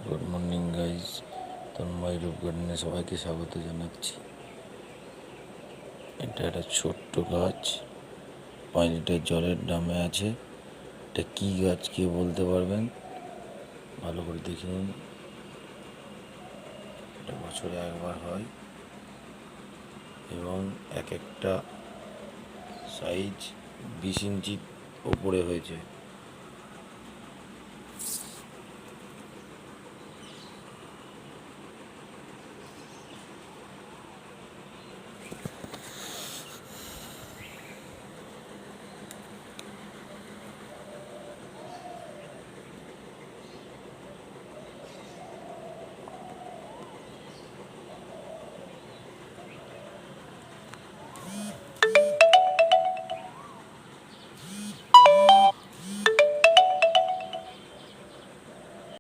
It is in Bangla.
গুড মর্নিং গাইজ, তন্ময় রূপ গার্ডেনে সবাইকে স্বাগত জানাচ্ছি। এটা একটা ছোট্ট গাছ, 5 লিটার জলের ড্রামে আছে। এটা কী গাছ কে বলতে পারবেন? ভালো করে দেখে নিন। এটা বছরে একবার হয় এবং এক একটা সাইজ 20 ইঞ্চি ওপরে হয়েছে।